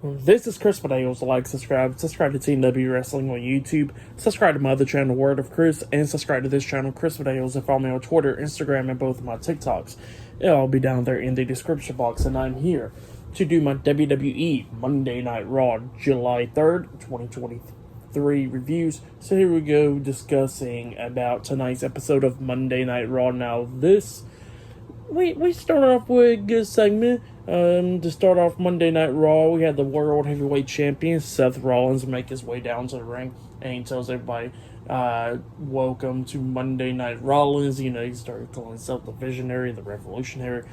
This is Chris Videos. Like, subscribe to Team W Wrestling on YouTube, subscribe to my other channel, Word of Chris, and subscribe to this channel, Chris Videos, and follow me on Twitter, Instagram, and both of my TikToks. It'll all be down there in the description box, and I'm here to do my WWE Monday Night Raw, July 3rd, 2023 reviews. So here we go, discussing about tonight's episode of Monday Night Raw. Now, we start off with a good segment. To start off Monday Night Raw, we had the World Heavyweight Champion, Seth Rollins, make his way down to the ring, and he tells everybody, welcome to Monday Night Rollins. You know, he started calling himself the Visionary, the Revolutionary.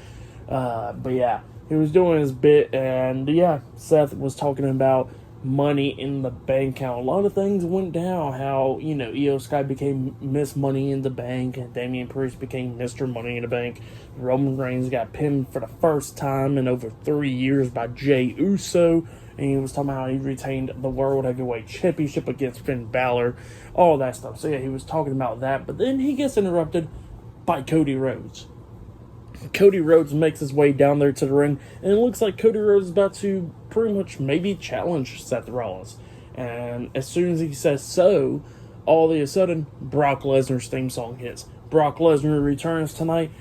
But yeah, he was doing his bit, and yeah, Seth was talking about money in the bank, how a lot of things went down, how, you know, Io Sky became Miss Money in the Bank, and Damian Priest became Mr. Money in the Bank. Roman Reigns got pinned for the first time in over 3 years by Jey Uso, and he was talking about how he retained the World Heavyweight Championship against Finn Baszler, all that stuff. So yeah, he was talking about that, but then he gets interrupted by Cody Rhodes. Cody Rhodes makes his way down there to the ring, and it looks like Cody Rhodes is about to pretty much maybe challenge Seth Rollins. And as soon as he says so, all of a sudden, Brock Lesnar's theme song hits. Brock Lesnar returns tonight.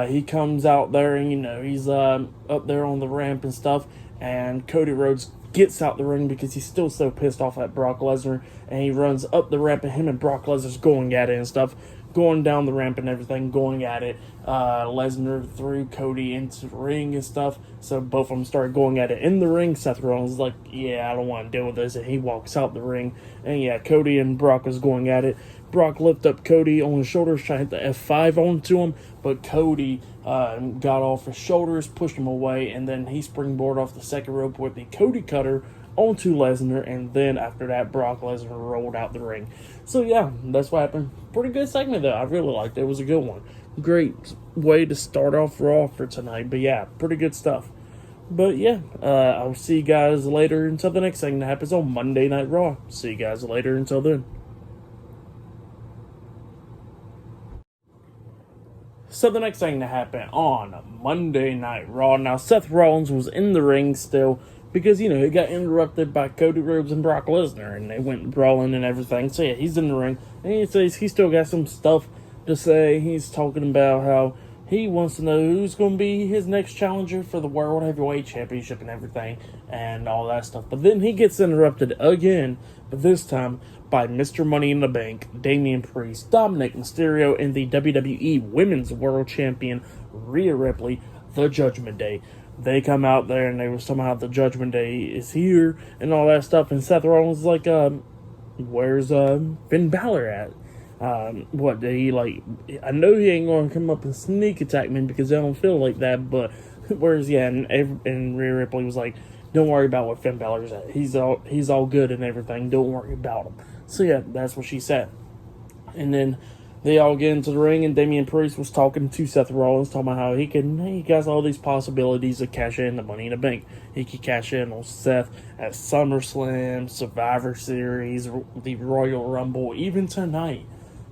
He comes out there, and, you know, he's up there on the ramp and stuff, and Cody Rhodes gets out the ring because he's still so pissed off at Brock Lesnar, and he runs up the ramp, and him and Brock Lesnar's going at it and stuff, going down the ramp and everything, going at it. Lesnar threw Cody into the ring and stuff, so both of them started going at it in the ring. Seth Rollins is like, yeah, I don't want to deal with this, and he walks out the ring, and yeah, Cody and Brock is going at it. Brock lifted up Cody on his shoulders, trying to hit the F5 onto him, but Cody got off his shoulders, pushed him away, and then he springboarded off the second rope with the Cody Cutter onto Lesnar, and then after that, Brock Lesnar rolled out the ring. So yeah, that's what happened. Pretty good segment though. I really liked it. It was a good one. Great way to start off Raw for tonight. But yeah, pretty good stuff. But yeah, I'll see you guys later until the next thing that happens on Monday Night Raw. See you guys later until then. So the next thing that happened on Monday Night Raw. Now, Seth Rollins was in the ring still, because, you know, he got interrupted by Cody Rhodes and Brock Lesnar, and they went brawling and everything. So yeah, he's in the ring, and he says he still got some stuff to say. He's talking about how he wants to know who's going to be his next challenger for the World Heavyweight Championship and everything, and all that stuff. But then he gets interrupted again, but this time by Mr. Money in the Bank, Damian Priest, Dominik Mysterio, and the WWE Women's World Champion, Rhea Ripley, the Judgment Day. They come out there, and they were somehow the Judgment Day is here, and all that stuff, and Seth Rollins is like, where's Finn Balor at? What, did he, like, I know he ain't going to come up and sneak attack me because I don't feel like that, but where's, yeah, and Rhea Ripley was like, don't worry about what Finn Balor's at. He's all good and everything. Don't worry about him. So yeah, that's what she said. And then they all get into the ring, and Damian Priest was talking to Seth Rollins, talking about how he has all these possibilities to cash in the Money in the Bank. He could cash in on Seth at SummerSlam, Survivor Series, the Royal Rumble, even tonight.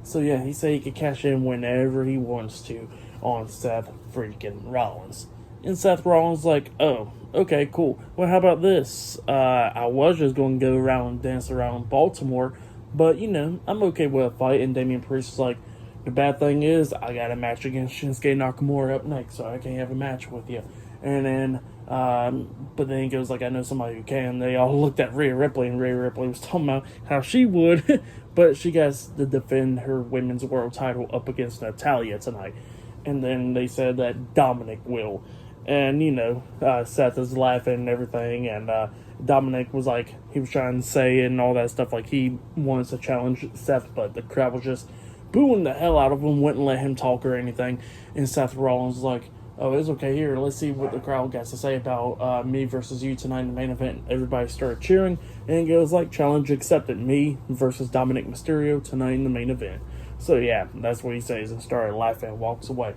So yeah, he said he could cash in whenever he wants to on Seth freaking Rollins. And Seth Rollins like, oh, okay, cool. Well, how about this? I was just going to go around and dance around Baltimore, but, you know, I'm okay with a fight. And Damian Priest is like, the bad thing is, I got a match against Shinsuke Nakamura up next, so I can't have a match with you. And then, but then he goes like, I know somebody who can. They all looked at Rhea Ripley, and Rhea Ripley was talking about how she would, but she has to defend her women's world title up against Natalya tonight. And then they said that Dominik will. And, you know, Seth is laughing and everything, and Dominik was like, he was trying to say and all that stuff, like he wants to challenge Seth, but the crowd was just booing the hell out of him, wouldn't let him talk or anything. And Seth Rollins was like, oh, it's okay, here, let's see what the crowd got to say about me versus you tonight in the main event. Everybody started cheering, and it was like, challenge accepted, me versus Dominik Mysterio tonight in the main event. So yeah, that's what he says, and started laughing and walks away.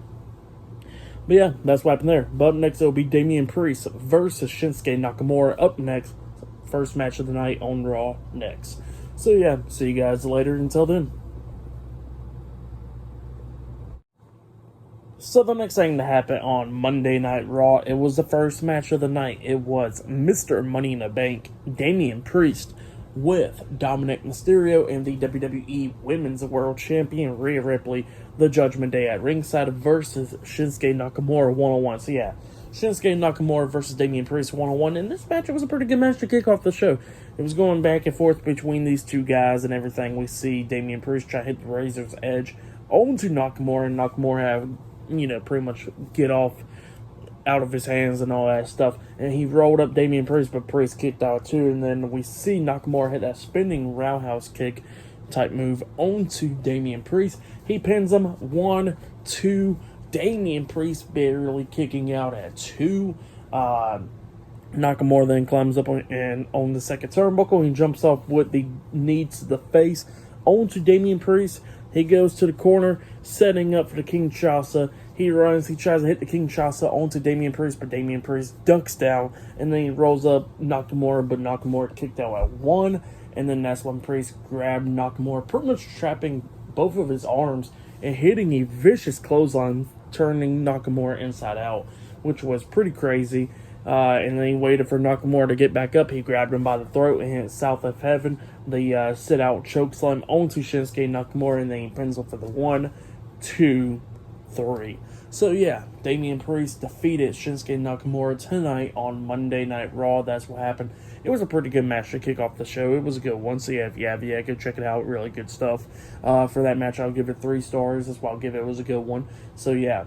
But yeah, that's what happened there. But up next, it'll be Damian Priest versus Shinsuke Nakamura up next. First match of the night on Raw next. So yeah, see you guys later. Until then. So the next thing to happen on Monday Night Raw, it was the first match of the night. It was Mr. Money in the Bank, Damian Priest, with Dominik Mysterio and the WWE Women's World Champion Rhea Ripley, the Judgment Day at ringside versus Shinsuke Nakamura one-on-one. So yeah, Shinsuke Nakamura versus Damian Priest one-on-one, and this match was a pretty good match to kick off the show. It was going back and forth between these two guys and everything. We see Damian Priest try to hit the Razor's Edge onto Nakamura, and Nakamura have, pretty much get off out of his hands and all that stuff. And he rolled up Damian Priest, but Priest kicked out too. And then we see Nakamura hit that spinning roundhouse kick type move onto Damian Priest. He pins him 1-2. Damian Priest barely kicking out at 2. Nakamura then climbs up on the second turnbuckle. He jumps off with the knee to the face onto Damian Priest. He goes to the corner, setting up for the Kinshasa. He runs, he tries to hit the Kinshasa onto Damian Priest, but Damian Priest ducks down, and then he rolls up Nakamura, but Nakamura kicked out at 1, and then that's when Priest grabbed Nakamura, pretty much trapping both of his arms and hitting a vicious clothesline, turning Nakamura inside out, which was pretty crazy. And then he waited for Nakamura to get back up. He grabbed him by the throat and hit South of Heaven, the sit-out chokeslam onto Shinsuke Nakamura, and then he pins him for the 1, 2, 3. So yeah, Damian Priest defeated Shinsuke Nakamura tonight on Monday Night Raw. That's what happened. It was a pretty good match to kick off the show. It was a good one. So yeah, if you have, go check it out. Really good stuff. For that match, I'll give it 3 stars. That's why I'll give it. It was a good one. So yeah,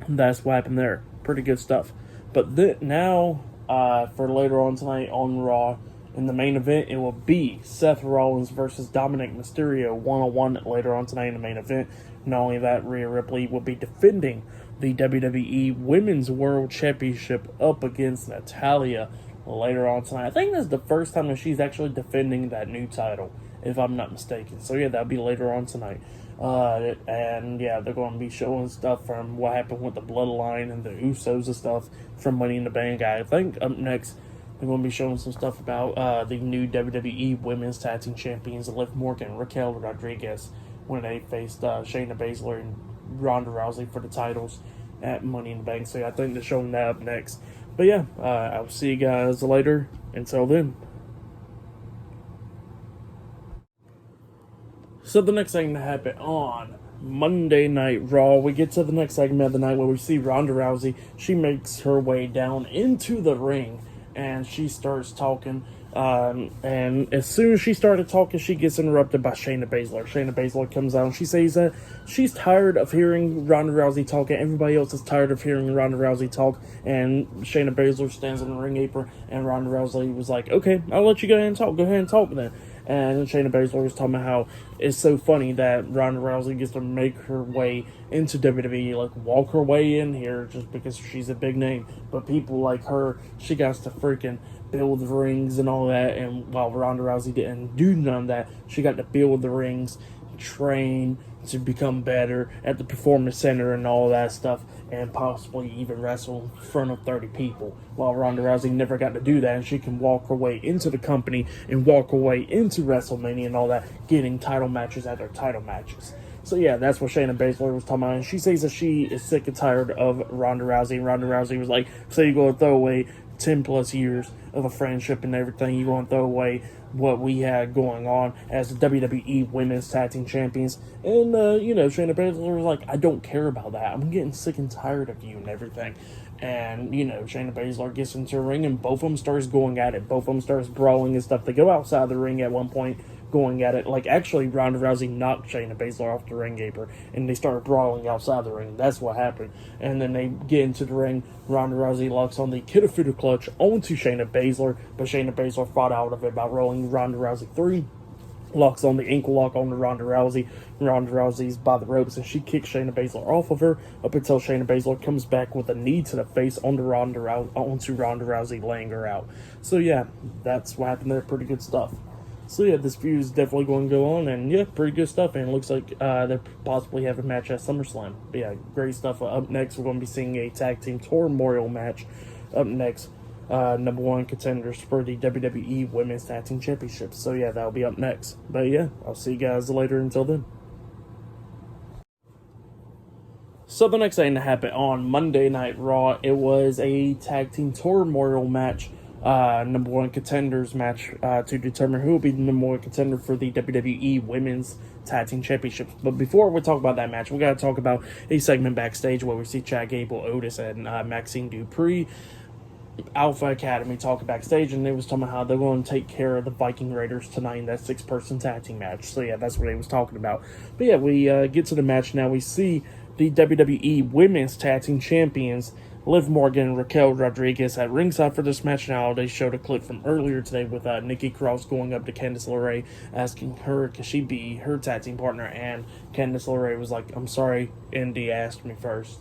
that's what happened there. Pretty good stuff. But now, for later on tonight on Raw, in the main event, it will be Seth Rollins versus Dominik Mysterio one-on-one later on tonight in the main event. Not only that, Rhea Ripley will be defending the WWE Women's World Championship up against Natalya later on tonight. I think that's the first time that she's actually defending that new title, if I'm not mistaken. So yeah, that'll be later on tonight. And yeah, they're going to be showing stuff from what happened with the Bloodline and the Usos and stuff from Money in the Bank. I think up next they're going to be showing some stuff about the new WWE Women's Tag Team Champions, Liv Morgan and Raquel Rodriguez, when they faced Shayna Baszler and Ronda Rousey for the titles at Money in the Bank. So yeah, I think they're showing that up next. But yeah, I'll see you guys later. Until then. So the next thing to happen on Monday Night Raw, we get to the next segment of the night where we see Ronda Rousey. She makes her way down into the ring and she starts talking. And as soon as she started talking, she gets interrupted by Shayna Baszler. Shayna Baszler comes out and she says that she's tired of hearing Ronda Rousey talk, and everybody else is tired of hearing Ronda Rousey talk. And Shayna Baszler stands in the ring apron, and Ronda Rousey was like, "Okay, I'll let you go ahead and talk. Go ahead and talk then." And Shayna Baszler was talking about how it's so funny that Ronda Rousey gets to make her way into WWE, like walk her way in here just because she's a big name. But people like her, she got to freaking build the rings and all that. And while Ronda Rousey didn't do none of that, she got to build the rings, train to become better at the Performance Center and all that stuff, and possibly even wrestle in front of 30 people. While Ronda Rousey never got to do that, and she can walk her way into the company and walk her way into WrestleMania and all that, getting title matches after title matches. So yeah, that's what Shayna Baszler was talking about, and she says that she is sick and tired of Ronda Rousey, and Ronda Rousey was like, so you're going to throw away 10 plus years of a friendship and everything, you're going to throw away what we had going on as the WWE Women's Tag Team Champions. And, Shayna Baszler was like, I don't care about that. I'm getting sick and tired of you and everything. And, Shayna Baszler gets into the ring and both of them starts going at it. Both of them starts brawling and stuff. They go outside the ring at one point, going at it. Like, actually, Ronda Rousey knocked Shayna Baszler off the ring apron, and they started brawling outside the ring. That's what happened. And then they get into the ring. Ronda Rousey locks on the Kitafuda clutch onto Shayna Baszler, but Shayna Baszler fought out of it by rolling Ronda Rousey through. Locks on the ankle lock on Ronda Rousey. Ronda Rousey's by the ropes, and she kicks Shayna Baszler off of her up until Shayna Baszler comes back with a knee to the face onto Ronda Rousey, laying her out. So yeah, that's what happened there. Pretty good stuff. So yeah, this feud is definitely going to go on, and yeah, pretty good stuff. And it looks like they possibly have a match at SummerSlam. But yeah, great stuff. Up next, we're going to be seeing a tag team memorial match. Up next, number one contenders for the WWE Women's Tag Team Championship. So yeah, that'll be up next. But yeah, I'll see you guys later. Until then. So the next thing that happened on Monday Night Raw, it was a tag team turmoil match, number one contenders match to determine who will be the number one contender for the WWE Women's Tag Team Championships. But before we talk about that match, we got to talk about a segment backstage where we see Chad Gable, Otis, and Maxine Dupree, Alpha Academy, talking backstage, and they was talking about how they're going to take care of the Viking Raiders tonight in that 6-person tag team match. So yeah, that's what they was talking about. But yeah, we get to the match now. We see the WWE Women's Tag Team Champions, Liv Morgan and Raquel Rodriguez, at ringside for this match. Now, they showed a clip from earlier today with Nikki Cross going up to Candice LeRae, asking her could she be her tag team partner, and Candice LeRae was like, "I'm sorry, Indy asked me first.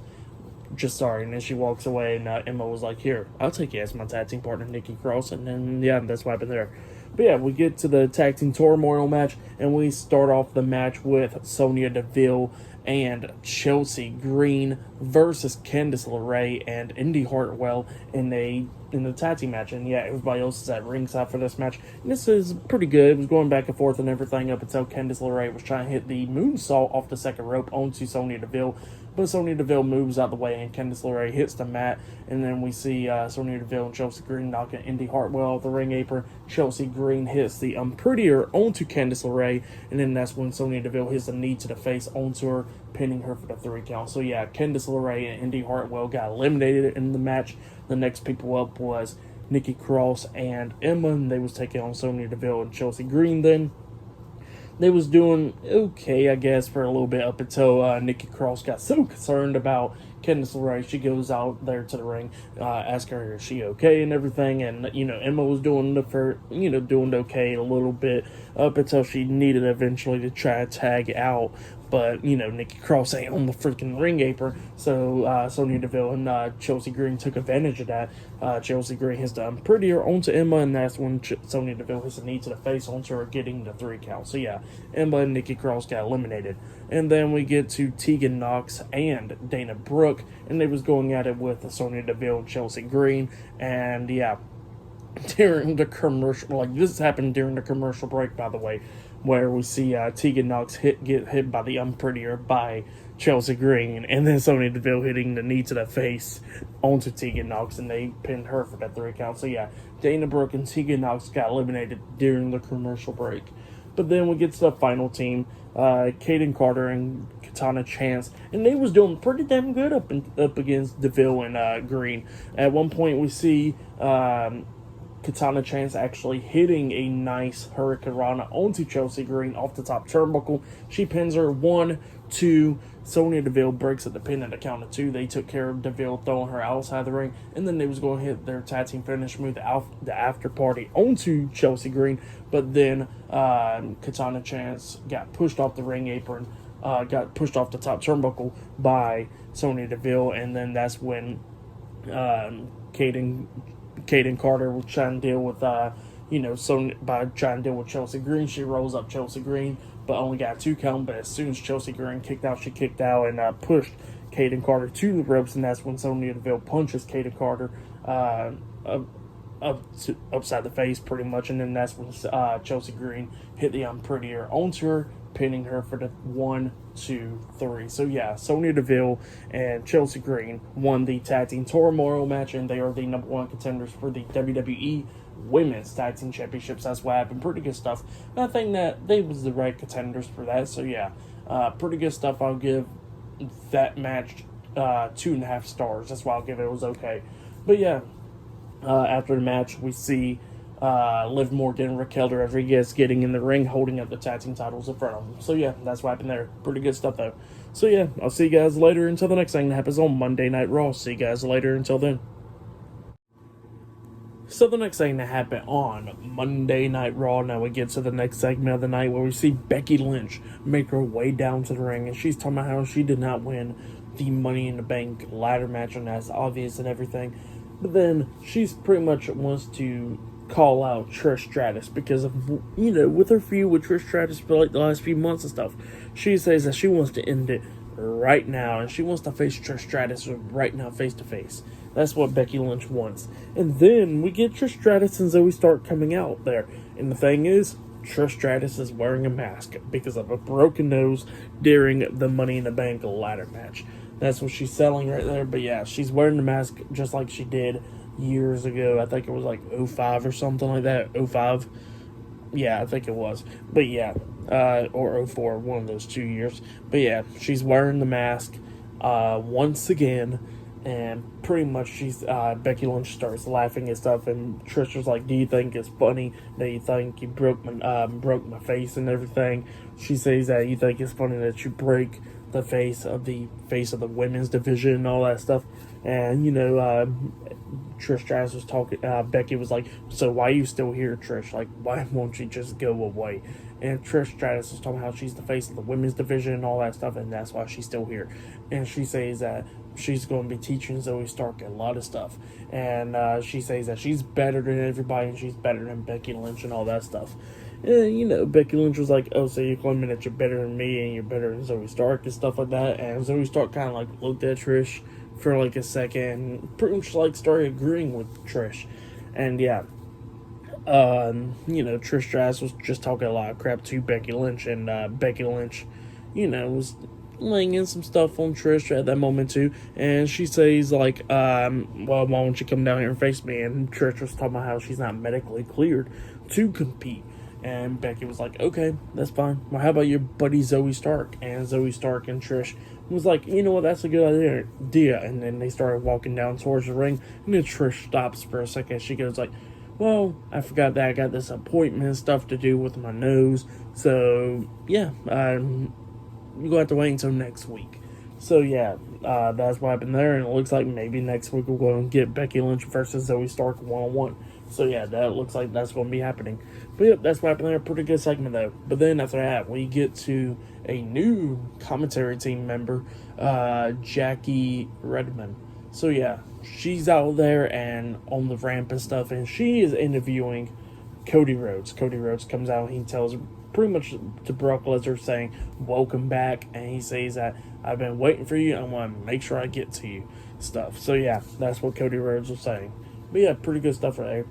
Just sorry." And then she walks away, and Emma was like, "Here, I'll take you as my tag team partner, Nikki Cross." And then, yeah, that's what happened there. But yeah, we get to the tag team turmoil match, and we start off the match with Sonya Deville and Chelsea Green versus Candice LeRae and Indy Hartwell in the tag team match. And yeah, everybody else is at ringside for this match. And this is pretty good. It was going back and forth and everything up until Candice LeRae was trying to hit the moonsault off the second rope onto Sonya Deville. But Sonya Deville moves out the way, and Candice LeRae hits the mat. And then we see Sonya Deville and Chelsea Green knocking Indy Hartwell off the ring apron. Chelsea Green hits the Unprettier onto Candice LeRae. And then that's when Sonya Deville hits a knee to the face onto her, pinning her for the 3 count. So yeah, Candice LeRae and Indy Hartwell got eliminated in the match. The next people up was Nikki Cross and Emma, and they was taking on Sonya Deville and Chelsea Green then. They was doing okay, I guess, for a little bit up until Nikki Cross got so concerned about Candice LeRae. She goes out there to the ring, asking her, is she okay and everything. And, Emma was doing doing okay a little bit up until she needed eventually to try to tag out. But, Nikki Cross ain't on the freaking ring apron. So, Sonya Deville and Chelsea Green took advantage of that. Chelsea Green hits the Unprettier onto Emma, and that's when Sonya Deville hits a knee to the face onto her, getting the 3 count. So, yeah, Emma and Nikki Cross got eliminated. And then we get to Tegan Knox and Dana Brooke, and they was going at it with Sonya Deville and Chelsea Green. And, yeah, during the commercial, this happened during the commercial break, by the way, where we see Tegan Knox get hit by the Unprettier by Chelsea Green, and then Sonya Deville hitting the knee to the face onto Tegan Knox, and they pinned her for that 3 count. So yeah, Dana Brooke and Tegan Knox got eliminated during the commercial break. But then we get to the final team, Kaden Carter and Katana Chance, and they was doing pretty damn good up against Deville and Green. At one point we see Katana Chance actually hitting a nice Hurricane Rana onto Chelsea Green off the top turnbuckle. She pins her 1, 2. Sonya Deville breaks at the pin at the count of 2. They took care of Deville throwing her outside the ring, and then they was going to hit their tag team finish move, the after party, onto Chelsea Green. But then Katana Chance got pushed off the ring apron, got pushed off the top turnbuckle by Sonya Deville, and then that's when Kaden Carter was trying to deal with, by trying to deal with Chelsea Green. She rolls up Chelsea Green, but only got 2 count. But as soon as Chelsea Green kicked out, she kicked out and pushed Kaden Carter to the ropes, and that's when Sonya Deville punches Kaden Carter upside the face, pretty much. And then that's when Chelsea Green hit the Unprettier onto her, pinning her for the 1, 2, 3. So yeah, Sonya Deville and Chelsea Green won the tag team turmoil match, and they are the number 1 contenders for the WWE Women's Tag Team Championships. That's what happened. Pretty good stuff. And I think that they was the right contenders for that. So yeah, pretty good stuff. I'll give that match 2.5 stars. That's why I'll give it. It was okay. But yeah, after the match, we see Liv Morgan and Raquel Rodriguez getting in the ring, holding up the tag team titles in front of them. So yeah, that's what happened there. Pretty good stuff though. So yeah, I'll see you guys later until the next thing that happens on Monday Night Raw. See you guys later until then. So the next thing that happened on Monday Night Raw, now we get to the next segment of the night where we see Becky Lynch make her way down to the ring, and she's talking about how she did not win the Money in the Bank ladder match, and that's obvious and everything. But then she's pretty much wants to call out Trish Stratus because of, with her feud with Trish Stratus for the last few months and stuff. She says that she wants to end it right now, and she wants to face Trish Stratus right now, face to face. That's what Becky Lynch wants. And then we get Trish Stratus and Zoe Stark coming out there. And the thing is, Trish Stratus is wearing a mask because of a broken nose during the Money in the Bank ladder match. That's what she's selling right there. But yeah, she's wearing the mask just like she did years ago. I think it was like '05 or something like that. '05. Yeah, I think it was. But yeah, or '04, one of those 2 years. But yeah, she's wearing the mask once again. And pretty much Becky Lynch starts laughing and stuff, and Trish was like, "Do you think it's funny that you think you broke my face and everything?" She says that you think it's funny that you break the face of the women's division and all that stuff. And Trish Stratus was talking. Becky was like, "So why are you still here, Trish? Like, why won't you just go away?" And Trish Stratus was talking how she's the face of the women's division and all that stuff, and that's why she's still here. And she says that she's going to be teaching Zoe Stark a lot of stuff. And she says that she's better than everybody, and she's better than Becky Lynch and all that stuff. And, Becky Lynch was like, "Oh, so you're claiming that you're better than me and you're better than Zoe Stark and stuff like that?" And Zoe Stark kind of like looked at Trish for like a second, pretty much like started agreeing with Trish. And yeah, Trish Stratus was just talking a lot of crap to Becky Lynch, and Becky Lynch, was laying in some stuff on Trish at that moment too. And she says like, "Well, why don't you come down here and face me?" And Trish was talking about how she's not medically cleared to compete. And Becky was like, "Okay, that's fine. Well, how about your buddy Zoe Stark?" And Zoe Stark and Trish was like, "You know what, that's a good idea." And then they started walking down towards the ring. And then Trish stops for a second. She goes like, "Well, I forgot that I got this appointment and stuff to do with my nose. So, yeah, you're going to have to wait until next week." So, yeah, that's what happened there. And it looks like maybe next week we're going to get Becky Lynch versus Zoe Stark one-on-one. So, yeah, that looks like that's going to be happening. But, yep, that's what happened there. Pretty good segment, though. But then after that, we get to a new commentary team member, Jackie Redmond. So, yeah, she's out there and on the ramp and stuff, and she is interviewing Cody Rhodes. Cody Rhodes comes out and he tells pretty much to Brock Lesnar saying, "Welcome back," and he says that, "I've been waiting for you, I want to make sure I get to you," stuff. So, yeah, that's what Cody Rhodes was saying. But, yeah, pretty good stuff right there.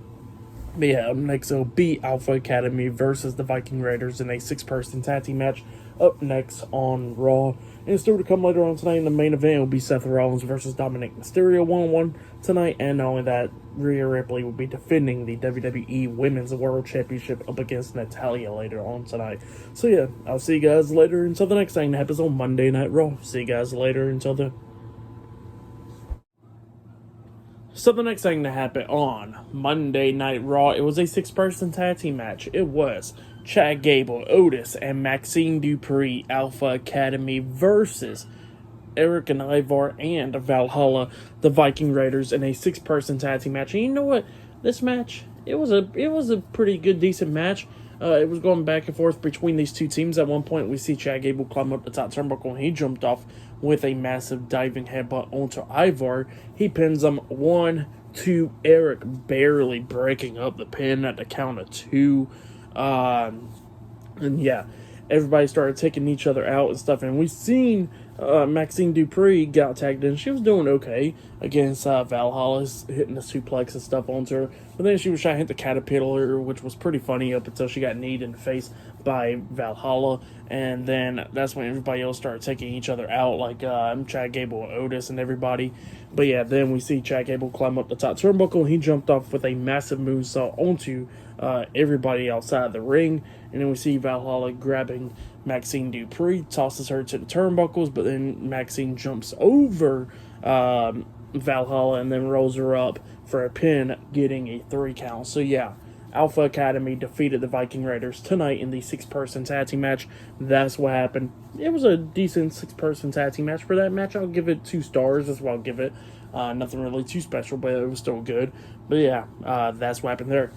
But yeah, up next it'll be Alpha Academy versus the Viking Raiders in a 6-person tag team match up next on Raw. And still to come later on tonight in the main event will be Seth Rollins versus Dominik Mysterio 1-on-1 tonight. And not only that, Rhea Ripley will be defending the WWE Women's World Championship up against Natalya later on tonight. So yeah, I'll see you guys later until the next thing that happens on Monday Night Raw. See you guys later until the... So the next thing that happened on Monday Night Raw, it was a 6-person tag team match. It was Chad Gable, Otis, and Maxine Dupree, Alpha Academy versus Eric and Ivar and Valhalla, the Viking Raiders, in a 6-person tag team match. And you know what? This match, it was a pretty good, decent match. It was going back and forth between these two teams. At one point, we see Chad Gable climb up the top turnbuckle, and he jumped off with a massive diving headbutt onto Ivar. He pins him 1-2. Eric barely breaking up the pin at the count of 2. And yeah, everybody started taking each other out and stuff. And we've seen Maxine Dupree got tagged in. She was doing okay against Valhalla, hitting the suplex and stuff onto her. But then she was trying to hit the caterpillar, which was pretty funny up until she got kneed in the face by Valhalla. And then that's when everybody else started taking each other out, like Chad Gable, Otis, and everybody. But yeah, then we see Chad Gable climb up the top turnbuckle, and he jumped off with a massive moonsault onto everybody outside the ring. And then we see Valhalla grabbing Maxine Dupree, tosses her to the turnbuckles, but then Maxine jumps over Valhalla and then rolls her up for a pin, getting a 3 count. So yeah, Alpha Academy defeated the Viking Raiders tonight in the 6-person tag team match. That's what happened. It was a decent 6-person tag team match. For that match, I'll give it 2 stars. That's what I'll give it. Nothing really too special, but it was still good. But yeah, that's what happened there.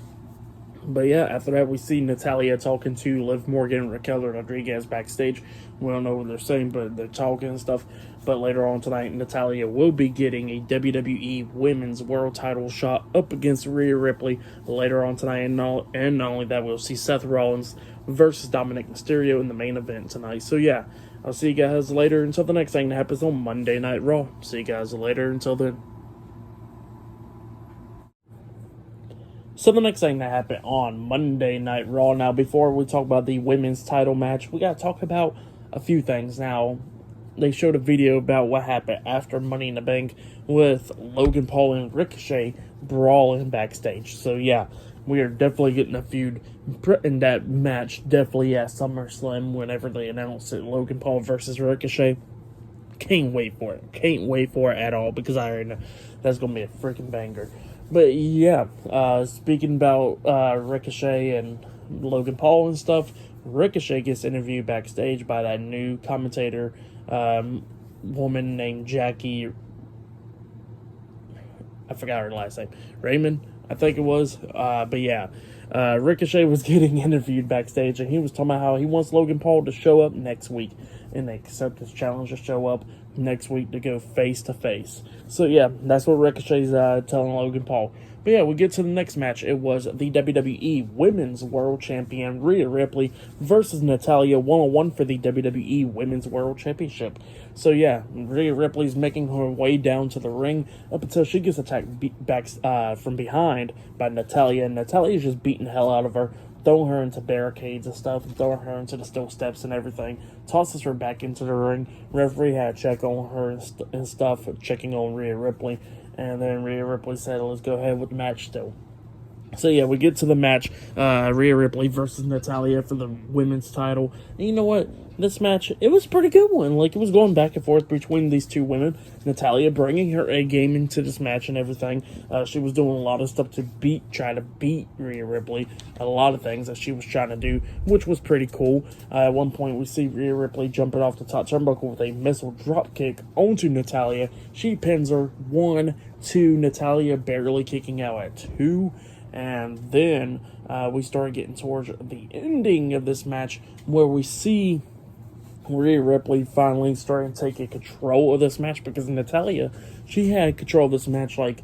But yeah, after that, we see Natalya talking to Liv Morgan and Raquel Rodriguez backstage. We don't know what they're saying, but they're talking and stuff. But later on tonight, Natalya will be getting a WWE Women's World Title shot up against Rhea Ripley later on tonight. And not only that, we'll see Seth Rollins versus Dominik Mysterio in the main event tonight. So yeah, I'll see you guys later until the next thing that happens on Monday Night Raw. See you guys later until then. So the next thing that happened on Monday Night Raw. Now, before we talk about the women's title match, we got to talk about a few things. Now, they showed a video about what happened after Money in the Bank with Logan Paul and Ricochet brawling backstage. So yeah, we are definitely getting a feud in that match, definitely at SummerSlam whenever they announce it, Logan Paul versus Ricochet. Can't wait for it. Can't wait for it at all, because I already know that's going to be a freaking banger. But yeah, speaking about Ricochet and Logan Paul and stuff, Ricochet gets interviewed backstage by that new commentator woman named Jackie. I forgot her last name. Raymond, I think it was. But yeah, Ricochet was getting interviewed backstage, and he was talking about how he wants Logan Paul to show up next week and accept his challenge to show up next week to go face to face. So yeah, that's what Ricochet's telling Logan Paul. But yeah, we get to the next match. It was the WWE Women's World Champion Rhea Ripley versus Natalya, 1-on-1 for the WWE Women's World Championship. So yeah, Rhea Ripley's making her way down to the ring up until she gets attacked back from behind by Natalya. And Natalya's just beating the hell out of her, throwing her into barricades and stuff, and throwing her into the steel steps and everything. Tosses her back into the ring. Referee had a check on her and stuff, checking on Rhea Ripley. And then Rhea Ripley said, let's go ahead with the match still. So yeah, we get to the match, Rhea Ripley versus Natalya for the women's title. And you know what? This match, it was a pretty good one. Like, it was going back and forth between these two women. Natalya bringing her A game into this match and everything. She was doing a lot of stuff to try to beat Rhea Ripley. A lot of things that she was trying to do, which was pretty cool. At one point, we see Rhea Ripley jumping off the top turnbuckle with a missile drop kick onto Natalya. She pins her 1, 2, Natalya barely kicking out at 2. And then we start getting towards the ending of this match, where we see Rhea Ripley finally starting to take control of this match, because Natalya, she had control of this match, like,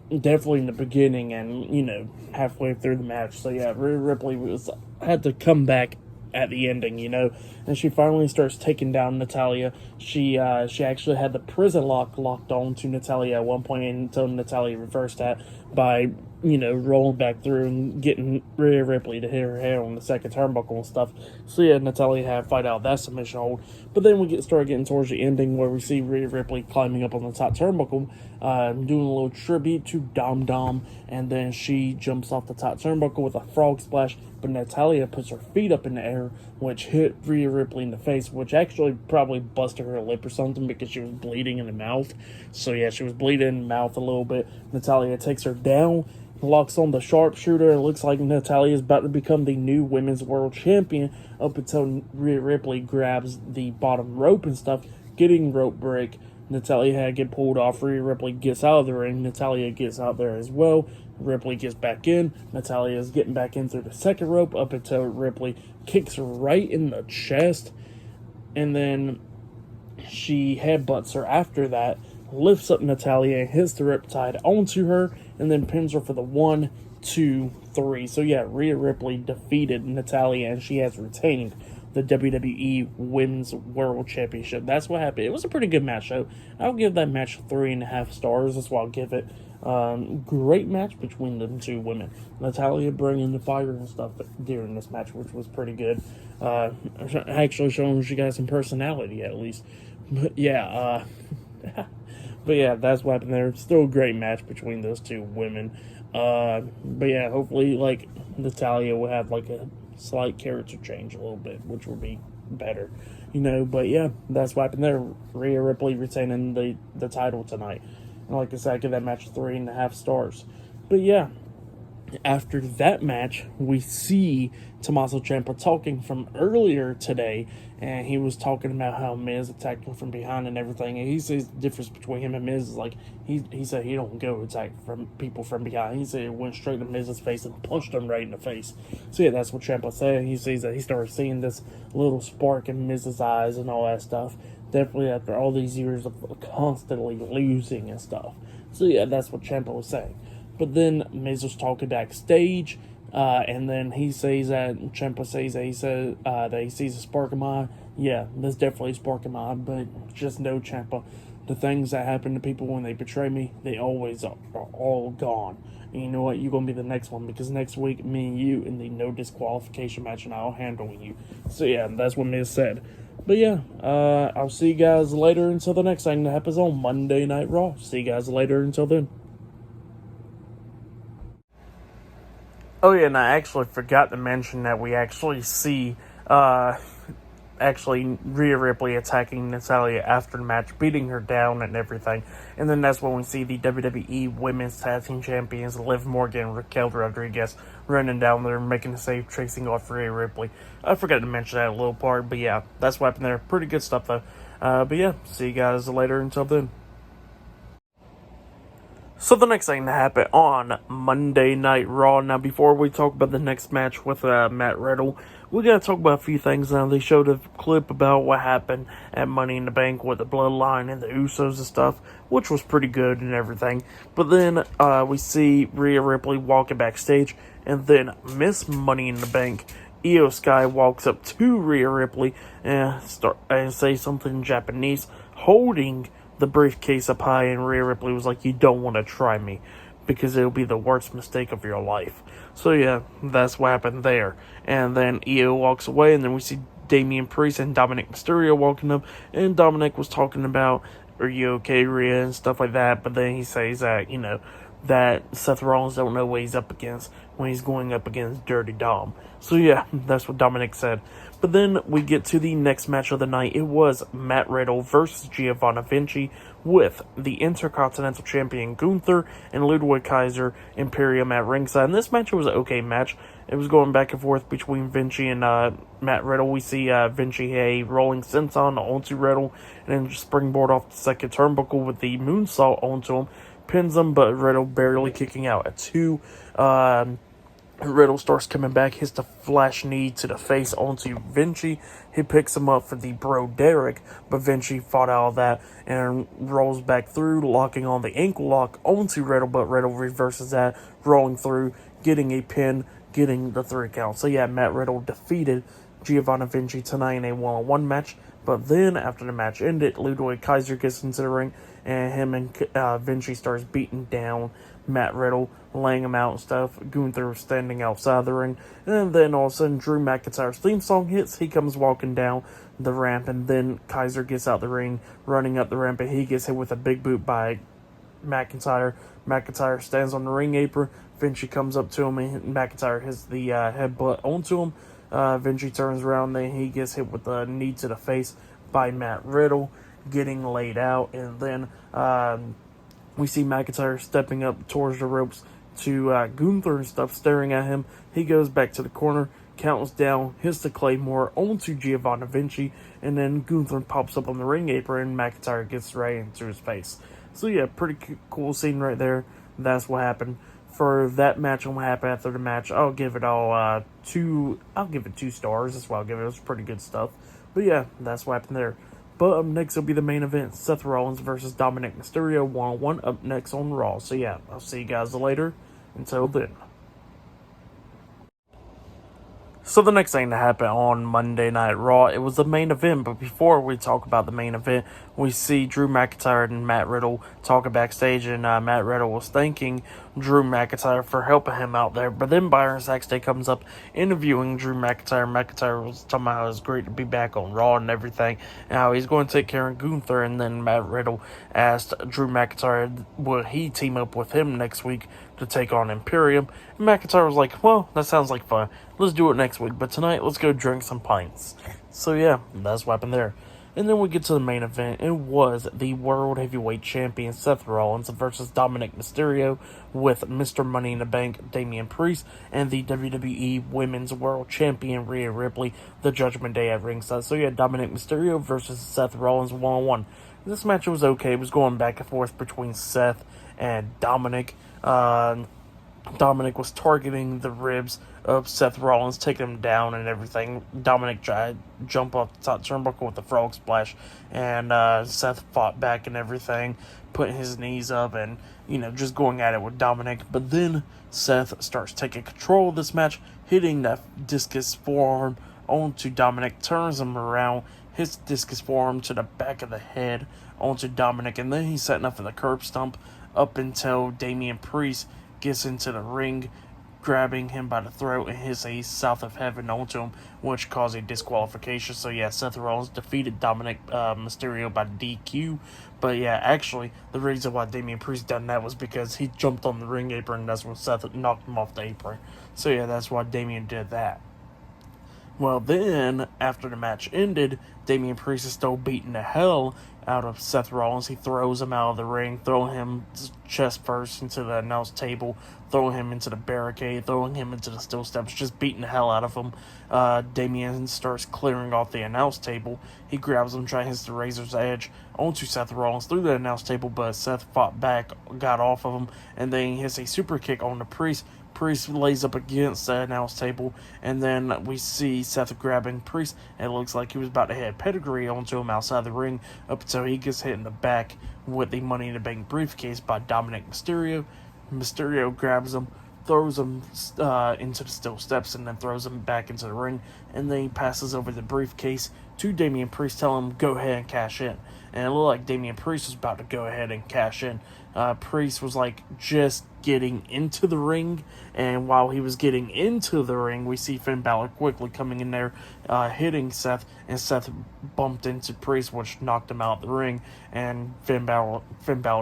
definitely in the beginning and, you know, halfway through the match. So yeah, Rhea Ripley had to come back at the ending, you know, and she finally starts taking down Natalya. She actually had the prison locked on to Natalya at one point, until Natalya reversed that by, you know, rolling back through and getting Rhea Ripley to hit her head on the second turnbuckle and stuff. So yeah, Natalya had to fight out that submission hold. But then we start getting towards the ending, where we see Rhea Ripley climbing up on the top turnbuckle, doing a little tribute to Dom, and then she jumps off the top turnbuckle with a frog splash, but Natalya puts her feet up in the air, which hit Rhea Ripley in the face, which actually probably busted her lip or something, because she was bleeding in the mouth. So yeah, she was bleeding in the mouth a little bit. Natalya takes her down, locks on the sharpshooter, and it looks like Natalya is about to become the new Women's World Champion, up until Rhea Ripley grabs the bottom rope and stuff, getting rope break. Natalya had to get pulled off. Rhea Ripley gets out of the ring. Natalya gets out there as well. Ripley gets back in. Natalya is getting back in through the second rope, up until Ripley kicks her right in the chest. And then she headbutts her after that, lifts up Natalya and hits the riptide onto her, and then pins her for the 1, 2, 3. So yeah, Rhea Ripley defeated Natalya, and she has retained the WWE Women's World Championship. That's what happened. It was a pretty good match, though. I'll give that match 3.5 stars. That's what I'll give it. Great match between the two women. Natalya bringing the fire and stuff during this match, which was pretty good. Actually showing she got some personality, at least. But yeah, but yeah, that's what happened there. Still a great match between those two women. But yeah, hopefully, like, Natalya will have, like, a slight character change a little bit, which would be better, you know. But yeah, that's what happened there. Rhea Ripley retaining the title tonight. And like I said, I give that match 3.5 stars. But yeah, after that match, we see Tommaso Ciampa talking from earlier today, and he was talking about how Miz attacked him from behind and everything. And he says the difference between him and Miz is, like, he said he don't go attack from people from behind. He said it went straight to Miz's face and punched him right in the face. So yeah, that's what Ciampa said. He says that he started seeing this little spark in Miz's eyes and all that stuff. Definitely after all these years of constantly losing and stuff. So yeah, that's what Ciampa was saying. But then Miz was talking backstage, and then he says that Ciampa says that he sees a spark in my eye. Yeah, there's definitely a spark in my eye, but just know, Ciampa, the things that happen to people when they betray me, they always are all gone. And you know what? You're going to be the next one, because next week, me and you in the no disqualification match, and I'll handle you. So yeah, that's what Miz said. But yeah, I'll see you guys later until the next thing that happens on Monday Night Raw. See you guys later until then. Oh yeah, and I actually forgot to mention that we actually see, Rhea Ripley attacking Natalya after the match, beating her down and everything. And then that's when we see the WWE Women's Tag Team Champions, Liv Morgan and Raquel Rodriguez, running down there, making a save, chasing off Rhea Ripley. I forgot to mention that little part, but yeah, that's what happened there. Pretty good stuff, though. But yeah, see you guys later. Until then. So the next thing to happen on Monday Night Raw. Now, before we talk about the next match with Matt Riddle, we gotta talk about a few things now. They showed a clip about what happened at Money in the Bank with the Bloodline and the Usos and stuff, which was pretty good and everything. But then we see Rhea Ripley walking backstage, and then Miss Money in the Bank, Io Sky, walks up to Rhea Ripley and say something in Japanese, holding the briefcase up high, and Rhea Ripley was like, "You don't want to try me, because it'll be the worst mistake of your life." So yeah, that's what happened there. And then Io walks away, and then we see Damian Priest and Dominik Mysterio walking up, and Dominik was talking about, "Are you okay, Rhea?" and stuff like that. But then he says that, that Seth Rollins don't know what he's up against when he's going up against Dirty Dom. So yeah, that's what Dominik said. But then we get to the next match of the night. It was Matt Riddle versus Giovanna Vinci, with the Intercontinental Champion Gunther and Ludwig Kaiser Imperium at ringside. And this match was an okay match. It was going back and forth between Vinci and Matt Riddle. We see Vinci a rolling senton onto Riddle, and then springboard off the second turnbuckle with the moonsault onto him. Pins him, but Riddle barely kicking out at 2. Riddle starts coming back, hits the flash knee to the face onto Vinci. He picks him up for the Bro Derek, but Vinci fought out of that and rolls back through, locking on the ankle lock onto Riddle, but Riddle reverses that, rolling through, getting a pin, getting the 3 count. So yeah, Matt Riddle defeated Giovanna Vinci tonight in a one-on-one match. But then, after the match ended, Ludwig Kaiser gets into the ring, and him and Vinci starts beating down Matt Riddle, laying him out and stuff. Gunther standing outside the ring. And then all of a sudden, Drew McIntyre's theme song hits. He comes walking down the ramp, and then Kaiser gets out the ring, running up the ramp, and he gets hit with a big boot by McIntyre. McIntyre stands on the ring apron. Vinci comes up to him, and McIntyre hits the headbutt onto him. Vinci turns around, then he gets hit with a knee to the face by Matt Riddle, getting laid out. And then we see McIntyre stepping up towards the ropes to Gunther and stuff, staring at him. He goes back to the corner, counts down, hits the Claymore onto Giovanna Vinci, and then Gunther pops up on the ring apron, and McIntyre gets right into his face. So yeah, pretty cool scene right there. That's what happened. For that match and what happened after the match, I'll give it all 2 stars. That's what I'll give it. It was pretty good stuff. But yeah, that's what happened there. But up next will be the main event, Seth Rollins versus Dominik Mysterio, 1-on-1, up next on Raw. So yeah, I'll see you guys later. Until then. So the next thing to happen on Monday Night Raw, it was the main event. But before we talk about the main event, we see Drew McIntyre and Matt Riddle talking backstage, and Matt Riddle was thanking Drew McIntyre for helping him out there. But then Byron Saxton comes up interviewing Drew McIntyre. McIntyre was talking about how it's great to be back on Raw and everything, and how he's going to take care of Gunther. And then Matt Riddle asked Drew McIntyre, will he team up with him next week to take on Imperium? And McIntyre was like, well, that sounds like fun. Let's do it next week. But tonight, let's go drink some pints. So yeah, that's what happened there. And then we get to the main event. It was the World Heavyweight Champion Seth Rollins versus Dominik Mysterio, with Mr. Money in the Bank Damian Priest and the WWE Women's World Champion Rhea Ripley, the Judgment Day at ringside. So yeah, Dominik Mysterio versus Seth Rollins 1-on-1. This match was okay. It was going back and forth between Seth and Dominik. Dominik was targeting the ribs of Seth Rollins, taking him down and everything. Dominik tried to jump off the top turnbuckle with the frog splash, and Seth fought back and everything, putting his knees up and, just going at it with Dominik. But then Seth starts taking control of this match, hitting that discus forearm onto Dominik, turns him around, hits the discus forearm to the back of the head onto Dominik, and then he's setting up for the curb stomp up until Damian Priest gets into the ring, grabbing him by the throat and hits a South of Heaven onto him, which caused a disqualification. So yeah, Seth Rollins defeated Dominik Mysterio by DQ. But yeah, actually, the reason why Damian Priest done that was because he jumped on the ring apron, and that's when Seth knocked him off the apron. So yeah, that's why Damian did that. Well, then, after the match ended, Damian Priest is still beating the hell out of Seth Rollins. He throws him out of the ring, throwing him chest first into the announce table, throwing him into the barricade, throwing him into the steel steps, just beating the hell out of him. Damian starts clearing off the announce table. He grabs him, trying to hit the razor's edge onto Seth Rollins through the announce table, but Seth fought back, got off of him, and then he hits a super kick on the Priest. Priest lays up against the announce table, and then we see Seth grabbing Priest, and it looks like he was about to hit pedigree onto him outside the ring, up until he gets hit in the back with the Money in the Bank briefcase by Dominik Mysterio. Mysterio grabs him, throws him into the steel steps, and then throws him back into the ring, and then he passes over the briefcase to Damian Priest, telling him, go ahead and cash in. And it looked like Damian Priest was about to go ahead and cash in. Priest was like just getting into the ring, and while he was getting into the ring, we see Finn Balor quickly coming in there, hitting Seth, and Seth bumped into Priest, which knocked him out of the ring, and Finn Balor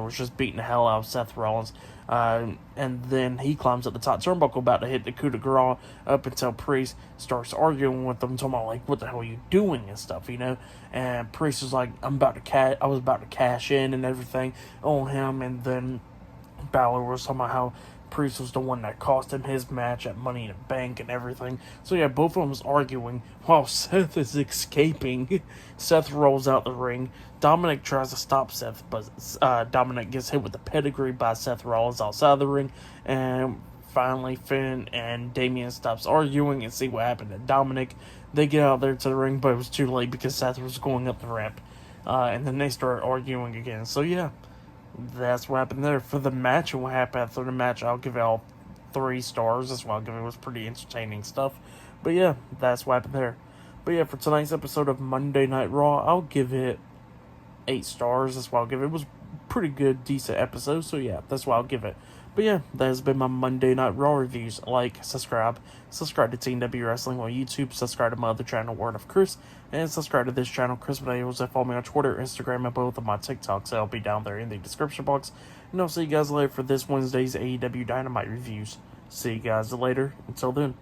was just beating the hell out of Seth Rollins. And then he climbs up the top turnbuckle, about to hit the coup de grace, up until Priest starts arguing with him, talking about like, what the hell are you doing and stuff, you know? And Priest was like, I was about to cash in and everything on him, and then Balor was talking about how Priest was the one that cost him his match at Money in the Bank and everything. So yeah, both of them was arguing while Seth is escaping. Seth rolls out the ring. Dominik tries to stop Seth, but Dominik gets hit with the pedigree by Seth Rollins outside the ring. And finally, Finn and Damian stops arguing and see what happened to Dominik. They get out there to the ring, but it was too late because Seth was going up the ramp. And then they start arguing again. So yeah, that's what happened there. For the match and what happened after the match, I'll give it all 3 stars. That's what I'll give it. It was pretty entertaining stuff. But yeah, that's what happened there. But yeah, for tonight's episode of Monday Night Raw, I'll give it 8 stars. That's what I'll give it. It was a pretty good, decent episode. So yeah, that's what I'll give it. But yeah, that has been my Monday Night Raw reviews. Like, subscribe to Team W Wrestling on YouTube, subscribe to my other channel, Word of Chris, and subscribe to this channel, Chris Videos, and follow me on Twitter, Instagram, and both of my TikToks. I'll be down there in the description box. And I'll see you guys later for this Wednesday's AEW Dynamite reviews. See you guys later. Until then.